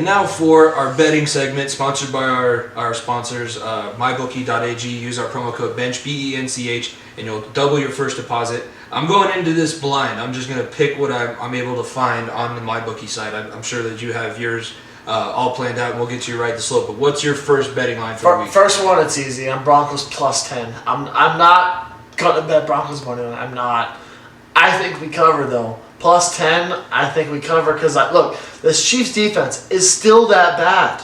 And now for our betting segment, sponsored by our sponsors, mybookie.ag. Use our promo code BENCH, BENCH, and you'll double your first deposit. I'm going into this blind. I'm just going to pick what I'm able to find on the MyBookie site. I'm sure that you have yours all planned out, and we'll get you right the slope. But what's your first betting line for the week? First one, it's easy. I'm Broncos plus 10. I'm not going to bet Broncos money line. I'm not. I think we cover, though. Plus 10, I think we cover because, look, this Chiefs defense is still that bad.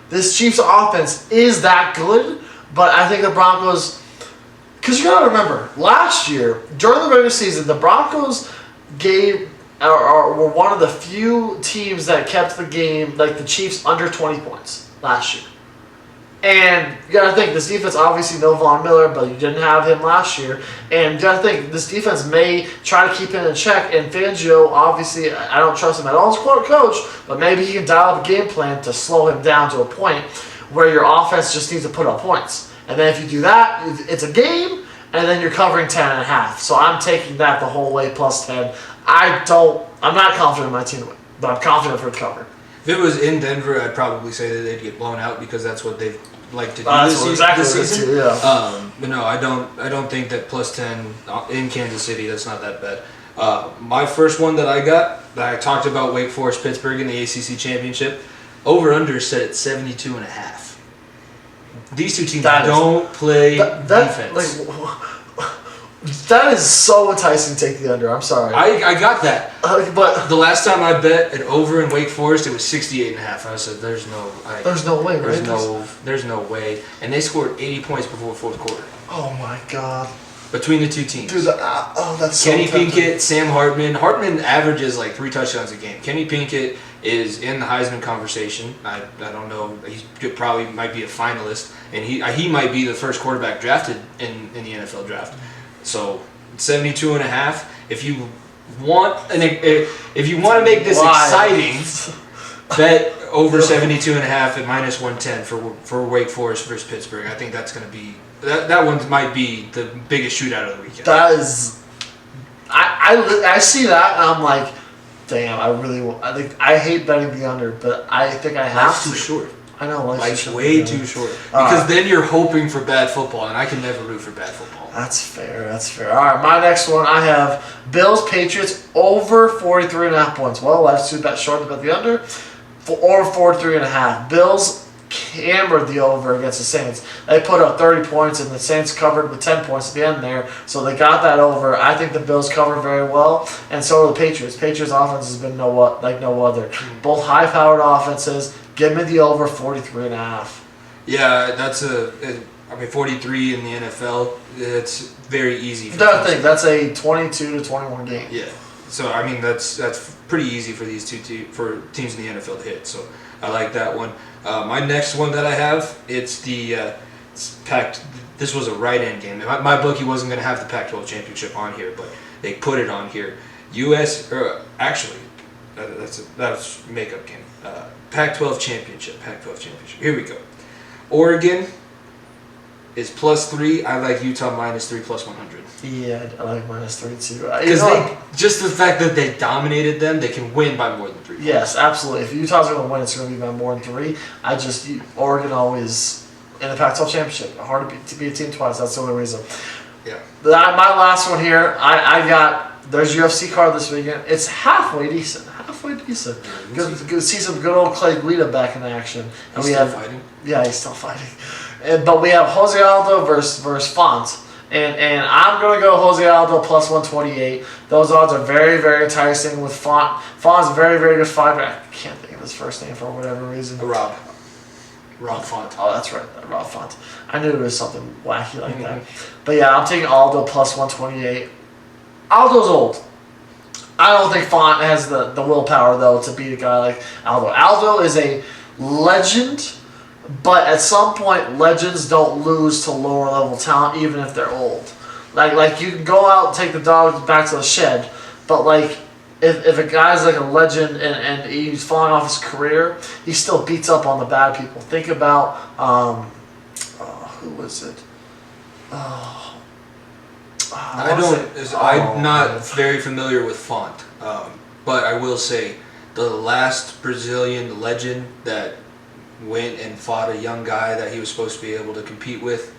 This Chiefs offense is that good, but I think the Broncos, because you got to remember, last year, during the regular season, the Broncos were one of the few teams that kept the game, like the Chiefs, under 20 points last year. And you got to think, this defense, obviously no Von Miller, but you didn't have him last year. And you got to think, this defense may try to keep him in check. And Fangio, obviously, I don't trust him at all as coach, but maybe he can dial up a game plan to slow him down to a point where your offense just needs to put up points. And then if you do that, it's a game, and then you're covering 10.5. So I'm taking that the whole way, plus 10. I'm not confident in my team, but I'm confident for a cover. If it was in Denver, I'd probably say that they'd get blown out because that's what they've like to do this season. Yeah. But no, I don't think that plus 10 in Kansas City, that's not that bad. My first one that I got, that I talked about, Wake Forest Pittsburgh in the ACC Championship, over/under set at 72.5. These two teams don't play defense. That is so enticing to take the under. I'm sorry. I got that. But the last time I bet an over in Wake Forest, it was 68.5. I said, there's no way, right? There's no way. And they scored 80 points before fourth quarter. Oh, my God. Between the two teams. Dude, that's Kenny so Pinkett, Sam Hartman. Hartman averages like 3 touchdowns a game. Kenny Pinkett is in the Heisman conversation. I don't know. He probably might be a finalist. And he might be the first quarterback drafted in the NFL draft. So 72.5. If you want to make this exciting, bet over 72.5 at -110 for Wake Forest versus Pittsburgh. I think that's going to be that one might be the biggest shootout of the weekend. That is, I see that and I'm like, damn, I hate betting the under, but I think I have to. Too short. I know, life's way too short. Because then you're hoping for bad football, and I can never root for bad football. That's fair. All right, my next one, I have Bills Patriots over 43.5 points. Well, life's too bad short to bet the under. Or 43.5. Bills hammered the over against the Saints. They put up 30 points, and the Saints covered with 10 points at the end there. So they got that over. I think the Bills cover very well, and so do the Patriots. Patriots offense has been no other. Both high-powered offenses. Give me the over 43.5. Yeah, that's 43 in the NFL. It's very easy. That's a 22 to 21 game. Yeah, so I mean that's pretty easy for these for teams in the NFL to hit. So I like that one. My next one that I have, it's the Pac. This was a right-end game. My bookie wasn't going to have the Pac-12 championship on here, but they put it on here. That's a makeup game. Pac-12 championship. Here we go. Oregon is +3. I like Utah -3 +100. Yeah, I like -3 too. Because just the fact that they dominated them, they can win by more than 3 points. Yes, absolutely. If Utah's going to win, it's going to be by more than 3. Oregon always in the Pac-12 championship. Hard to be a team twice. That's the only reason. Yeah. My last one here, I got. There's UFC card this weekend. It's halfway decent. Good see some good old Clay Guida back in action. And He's still fighting? Yeah, he's still fighting. But we have Jose Aldo versus Font. And I'm going to go Jose Aldo +128. Those odds are very, very enticing with Font. Font's a very, very good fighter. I can't think of his first name for whatever reason. Rob Font. Oh, that's right. Rob Font. I knew it was something wacky like that. But yeah, I'm taking Aldo +128. Aldo's old. I don't think Font has the willpower, though, to beat a guy like Aldo. Aldo is a legend, but at some point, legends don't lose to lower-level talent, even if they're old. Like you can go out and take the dog back to the shed, but, like, if a guy's like a legend and he's falling off his career, he still beats up on the bad people. Think about, who was it? I'm not very familiar with Font, but I will say the last Brazilian legend that went and fought a young guy that he was supposed to be able to compete with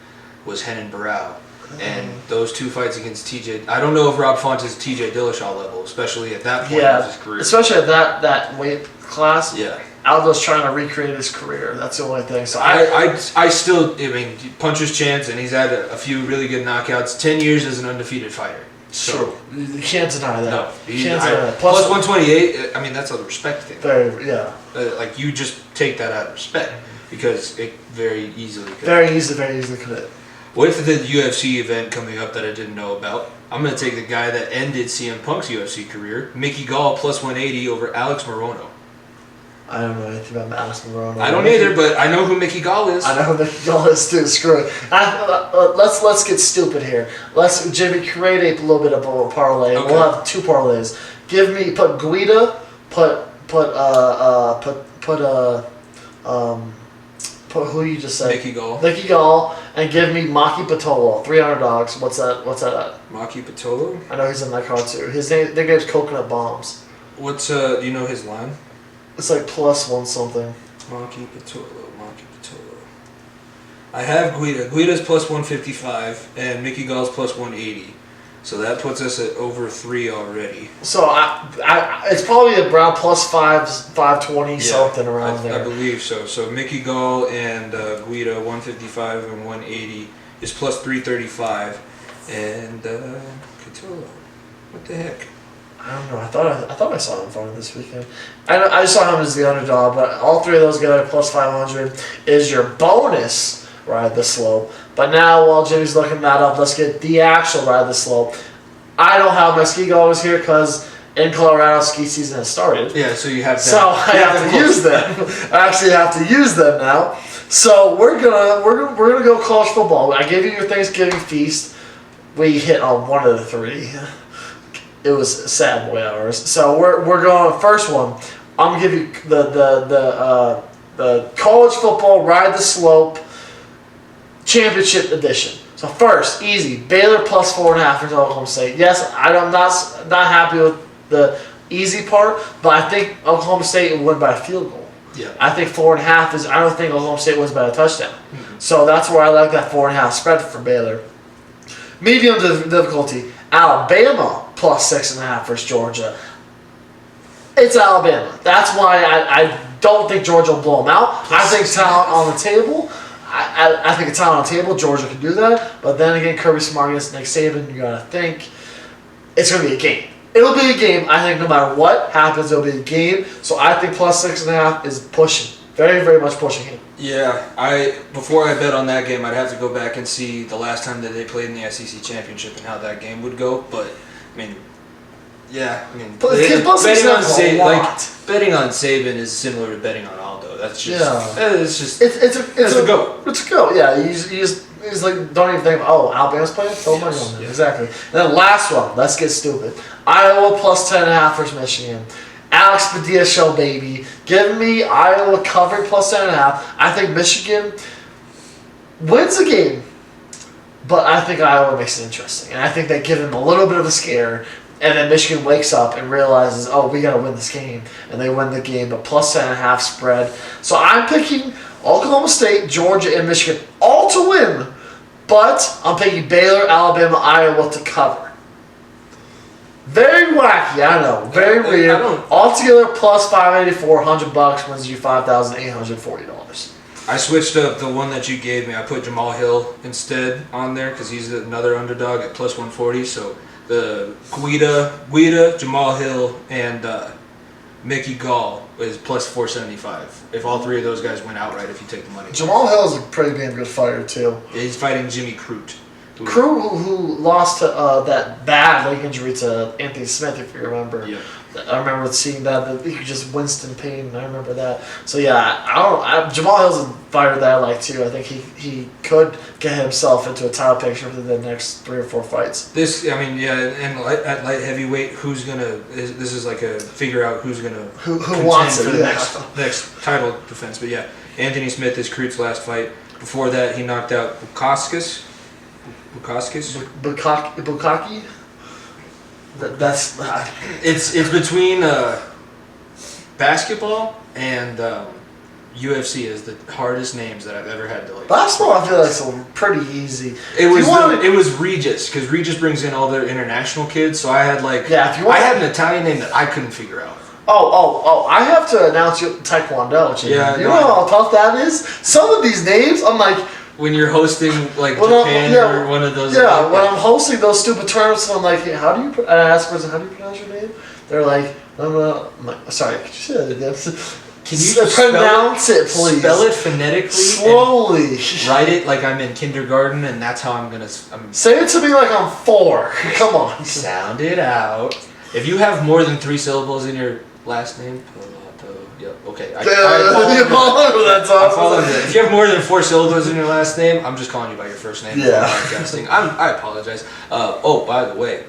was Renan Barão. And those two fights against TJ, I don't know if Rob Font is TJ Dillashaw level, especially at that point of his career. Especially at that weight class. Yeah. Aldo's trying to recreate his career. That's the only thing. So I still, puncher's chance, and he's had a few really good knockouts. 10 years as an undefeated fighter. So, true. You can't deny that. No. You can't deny that. Plus 128, that's a respect thing. Very, yeah. You just take that out of respect because it very easily could. Very easily could. With the UFC event coming up that I didn't know about, I'm going to take the guy that ended CM Punk's UFC career, Mickey Gall, plus 180 over Alex Morono. I don't know anything about Alex Morono. I don't either, but I know who Mickey Gall is. I know who Mickey Gall is too. Screw it. Let's get stupid here. Jimmy, create a little bit of a parlay. Okay. We'll have two parlays. Put Guida, put who you just said? Mickey Gall, and give me Maki Pitolo, 3 underdogs. What's that at? Maki Pitolo? I know he's in that card too. Their name's Coconut Bombs. What's do you know his line? It's like plus one something. Maki Pitolo. I have Guida. Guida's plus 155, and Mickey Gall's plus 180. So that puts us at over 3 already. So it's probably around plus 520 something around there. I believe so. So Mickey Gall and Guida 155 and 180 is plus 335, and Pitolo. What the heck? I don't know. I thought I saw him fighting this weekend. I just saw him as the underdog, but all three of those together plus 500 is your bonus ride the slope. But now while Jimmy's looking that up, let's get the actual ride the slope. I don't have my ski goggles here because in Colorado ski season has started. Yeah, so you have that. So I have to use them. I actually have to use them now. So we're gonna go college football. I gave you your Thanksgiving feast. We hit on one of the three. It was a sad boy hours. So we're going first one. I'm gonna give you the college football ride the slope championship edition. So first, easy, Baylor plus 4.5 for Oklahoma State. Yes, I'm not happy with the easy part, but I think Oklahoma State will win by a field goal. Yeah. I think 4.5 is. I don't think Oklahoma State wins by a touchdown. Mm-hmm. So that's where I like that 4.5 spread for Baylor. Medium difficulty, Alabama plus 6.5 versus Georgia. It's Alabama. That's why I don't think Georgia will blow them out. I think talent on the table. I think it's talent on the table. Georgia can do that. But then again, Kirby Smart against Nick Saban, you got to think it's going to be a game. It'll be a game. I think no matter what happens, it'll be a game. So I think plus 6.5 is pushing. Very, very much pushing him. Yeah, before I bet on that game, I'd have to go back and see the last time that they played in the SEC championship and how that game would go. But betting on Saban is similar to betting on Aldo. That's just it's a go. It's a go. Yeah, he's like don't even think Alabama's playing. Throw money on them. Yeah. Exactly. And then last one. Let's get stupid. Iowa plus 10.5 versus Michigan. Alex Padilla show, baby. Give me Iowa covered plus 10.5. I think Michigan wins the game, but I think Iowa makes it interesting. And I think they give them a little bit of a scare, and then Michigan wakes up and realizes, we got to win this game. And they win the game, but plus 10.5 spread. So I'm picking Oklahoma State, Georgia, and Michigan all to win, but I'm picking Baylor, Alabama, Iowa to cover. Very wacky, I know. Very weird. Altogether, plus $584, $100 wins you $5,840. I switched up the one that you gave me. I put Jamal Hill instead on there because he's another underdog at plus 140. So the Guida, Jamal Hill, and Mickey Gall is plus 475. If all three of those guys win outright, if you take the money. Jamal Hill is a pretty damn good fighter too. Yeah, he's fighting Jimmy Crute. Who lost that bad leg injury to Anthony Smith, if you remember. Yeah. I remember seeing that he just winced in pain. I remember that. So yeah, Jamal Hill's a fighter that I like too. I think he could get himself into a title picture within the next 3 or 4 fights. And at light heavyweight, this is like a figure out who's gonna who wants it for the next title defense. But yeah, Anthony Smith is Crute's last fight. Before that, he knocked out Bukakis. Bukaki? That's it's between basketball and UFC is the hardest names that I've ever had to like. Basketball, I feel like it's pretty easy. It was Regis because Regis brings in all their international kids. So I had like I had an Italian name that I couldn't figure out. Oh! I have to announce you Taekwondo. Yeah, you know how tough that is. Some of these names, I'm like. When you're hosting like Japan or one of those. Yeah, when I'm hosting those stupid tournaments, I'm like, hey, how do you? And I ask person, how do you pronounce your name? They're like, I'm like, sorry, could you say that again? Can you pronounce it, please? Spell it phonetically. Slowly. Write it like I'm in kindergarten, and that's how I'm gonna. Say it to me like I'm 4. Come on. Sound it out. If you have more than 3 syllables in your last name, yep. Okay. I follow that. If you have more than 4 syllables in your last name, I'm just calling you by your first name. Yeah. Podcasting. I apologize. By the way,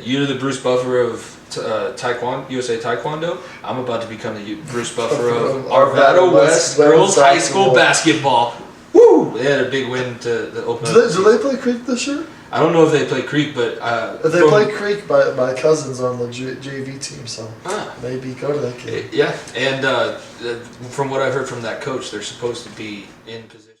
you're the Bruce Buffer of Taekwondo, USA Taekwondo. I'm about to become the Bruce Buffer of Arvada West Girls High School Basketball. Woo! They had a big win to open up. Do they play Creek this year? I don't know if they play Creek, but if they play Creek, my cousin's on the JV team, so maybe go to that game. Yeah, and from what I've heard from that coach, they're supposed to be in position.